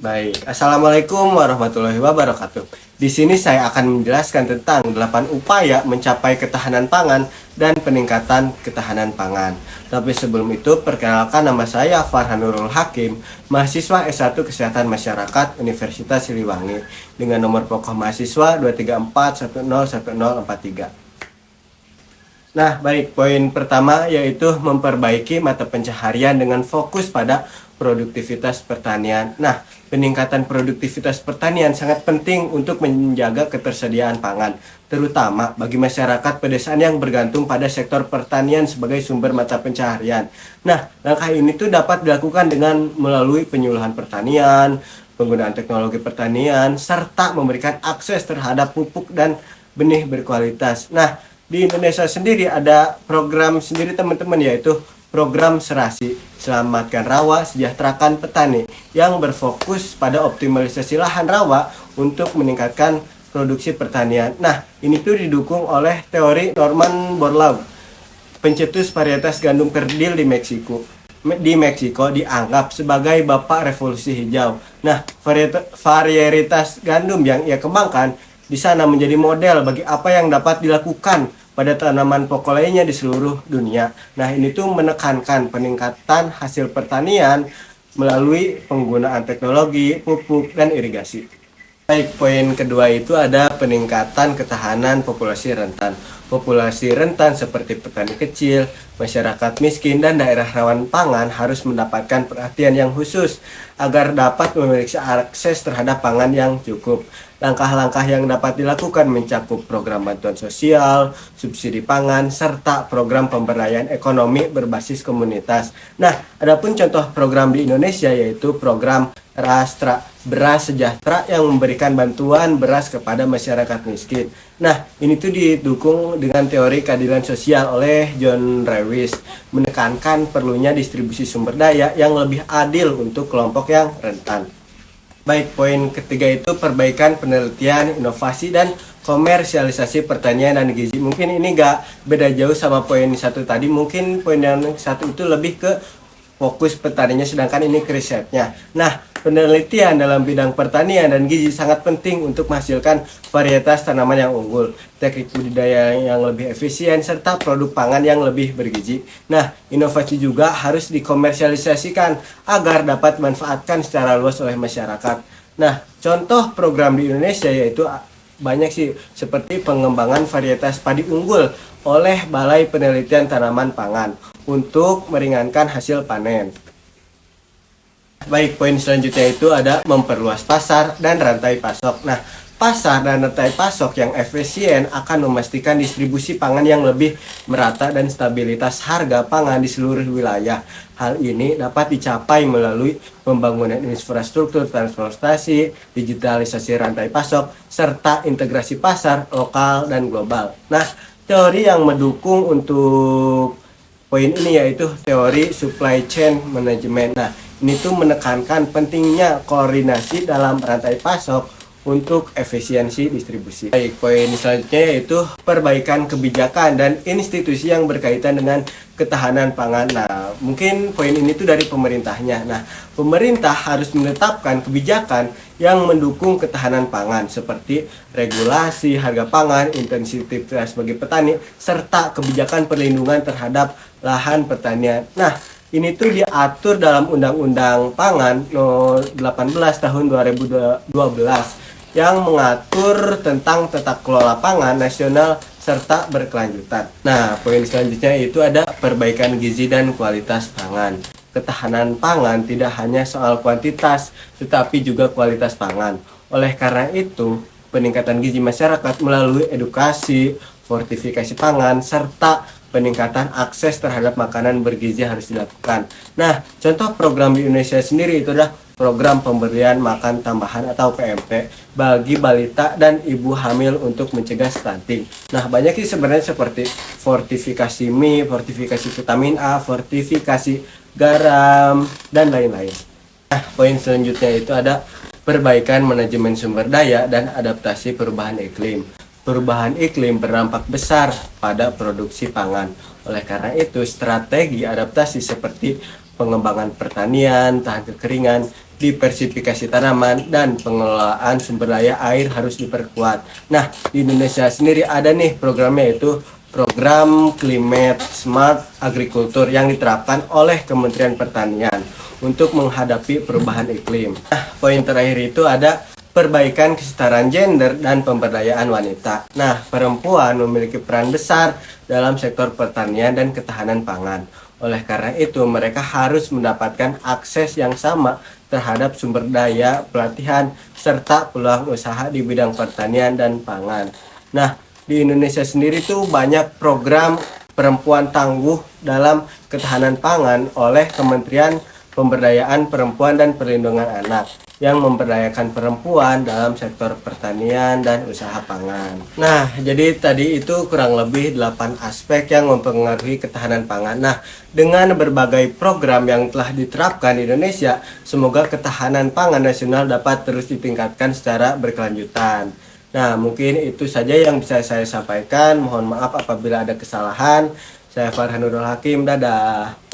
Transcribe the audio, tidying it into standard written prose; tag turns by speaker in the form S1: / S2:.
S1: Baik, Assalamualaikum warahmatullahi wabarakatuh. Di sini saya akan menjelaskan tentang 8 upaya mencapai ketahanan pangan dan peningkatan ketahanan pangan. Tapi sebelum itu, perkenalkan nama saya Farhanurul Hakim, mahasiswa S1 Kesehatan Masyarakat Universitas Siliwangi, dengan nomor pokok mahasiswa 234101043. Nah, baik, poin pertama yaitu memperbaiki mata pencaharian dengan fokus pada produktivitas pertanian. Nah, peningkatan produktivitas pertanian sangat penting untuk menjaga ketersediaan pangan, terutama bagi masyarakat pedesaan yang bergantung pada sektor pertanian sebagai sumber mata pencaharian. Nah, langkah ini tuh dapat dilakukan dengan melalui penyuluhan pertanian, penggunaan teknologi pertanian, serta memberikan akses terhadap pupuk dan benih berkualitas. Nah, di Indonesia sendiri ada program sendiri teman-teman, yaitu program Serasi, Selamatkan Rawa, Sejahterakan Petani, yang berfokus pada optimalisasi lahan rawa untuk meningkatkan produksi pertanian. Nah, ini tuh didukung oleh teori Norman Borlaug, pencetus varietas gandum kerdil di Meksiko. Di Meksiko dianggap sebagai bapak revolusi hijau. Nah, varietas gandum yang ia kembangkan di sana menjadi model bagi apa yang dapat dilakukan pada tanaman pokok lainnya di seluruh dunia. Nah, ini tuh menekankan peningkatan hasil pertanian melalui penggunaan teknologi, pupuk, dan irigasi. Baik, poin kedua itu ada peningkatan ketahanan populasi rentan. Populasi rentan seperti petani kecil, masyarakat miskin, dan daerah rawan pangan harus mendapatkan perhatian yang khusus agar dapat memiliki akses terhadap pangan yang cukup. Langkah-langkah yang dapat dilakukan mencakup program bantuan sosial, subsidi pangan, serta program pemberdayaan ekonomi berbasis komunitas. Nah, adapun contoh program di Indonesia yaitu program Rastra, Beras Sejahtera, yang memberikan bantuan beras kepada masyarakat miskin. Nah, ini tuh didukung dengan teori keadilan sosial oleh John Lewis, menekankan perlunya distribusi sumber daya yang lebih adil untuk kelompok yang rentan. Baik, poin ketiga itu perbaikan penelitian, inovasi, dan komersialisasi pertanian dan gizi. Mungkin ini gak beda jauh sama poin satu tadi. Mungkin poin yang satu itu lebih ke fokus petaninya, sedangkan ini ke risetnya. Nah, penelitian dalam bidang pertanian dan gizi sangat penting untuk menghasilkan varietas tanaman yang unggul, teknik budidaya yang lebih efisien, serta produk pangan yang lebih bergizi. Nah, inovasi juga harus dikomersialisasikan agar dapat dimanfaatkan secara luas oleh masyarakat. Nah, contoh program di Indonesia yaitu banyak sih, seperti pengembangan varietas padi unggul oleh Balai Penelitian Tanaman Pangan untuk meringankan hasil panen. Baik, poin selanjutnya itu ada memperluas pasar dan rantai pasok. Nah, pasar dan rantai pasok yang efisien akan memastikan distribusi pangan yang lebih merata dan stabilitas harga pangan di seluruh wilayah. Hal ini dapat dicapai melalui pembangunan infrastruktur transportasi, digitalisasi rantai pasok, serta integrasi pasar lokal dan global. Nah, teori yang mendukung untuk poin ini yaitu teori supply chain management. Nah, ini tuh menekankan pentingnya koordinasi dalam rantai pasok untuk efisiensi distribusi. Baik, poin selanjutnya yaitu perbaikan kebijakan dan institusi yang berkaitan dengan ketahanan pangan. Nah, mungkin poin ini tuh dari pemerintahnya. Nah, pemerintah harus menetapkan kebijakan yang mendukung ketahanan pangan seperti regulasi harga pangan, intensitas bagi petani, serta kebijakan perlindungan terhadap lahan pertanian. Nah, ini tuh diatur dalam Undang-Undang Pangan No. 18 tahun 2012 yang mengatur tentang tata kelola pangan nasional serta berkelanjutan. Nah, poin selanjutnya itu ada perbaikan gizi dan kualitas pangan. Ketahanan pangan tidak hanya soal kuantitas, tetapi juga kualitas pangan. Oleh karena itu, peningkatan gizi masyarakat melalui edukasi, fortifikasi pangan, serta peningkatan akses terhadap makanan bergizi harus dilakukan. Nah, contoh program di Indonesia sendiri itu adalah program pemberian makan tambahan atau PMT bagi balita dan ibu hamil untuk mencegah stunting. Nah, banyak sih sebenarnya, seperti fortifikasi mie, fortifikasi vitamin A, fortifikasi garam, dan lain-lain. Nah, poin selanjutnya itu ada perbaikan manajemen sumber daya dan adaptasi perubahan iklim. Perubahan iklim berdampak besar pada produksi pangan. Oleh karena itu, strategi adaptasi seperti pengembangan pertanian, tahan kekeringan, diversifikasi tanaman, dan pengelolaan sumber daya air harus diperkuat. Nah, di Indonesia sendiri ada nih programnya, yaitu program Climate Smart Agriculture yang diterapkan oleh Kementerian Pertanian untuk menghadapi perubahan iklim. Nah, poin terakhir itu ada perbaikan kesetaraan gender dan pemberdayaan wanita. Nah, perempuan memiliki peran besar dalam sektor pertanian dan ketahanan pangan. Oleh karena itu, mereka harus mendapatkan akses yang sama terhadap sumber daya, pelatihan, serta peluang usaha di bidang pertanian dan pangan. Nah, di Indonesia sendiri tuh banyak program perempuan tangguh dalam ketahanan pangan oleh Kementerian Pemberdayaan Perempuan dan Perlindungan Anak yang memberdayakan perempuan dalam sektor pertanian dan usaha pangan. Nah, jadi tadi itu kurang lebih 8 aspek yang mempengaruhi ketahanan pangan. Nah, dengan berbagai program yang telah diterapkan di Indonesia, semoga ketahanan pangan nasional dapat terus ditingkatkan secara berkelanjutan. Nah, mungkin itu saja yang bisa saya sampaikan. Mohon maaf apabila ada kesalahan. Saya Farhanudul Hakim, dadah.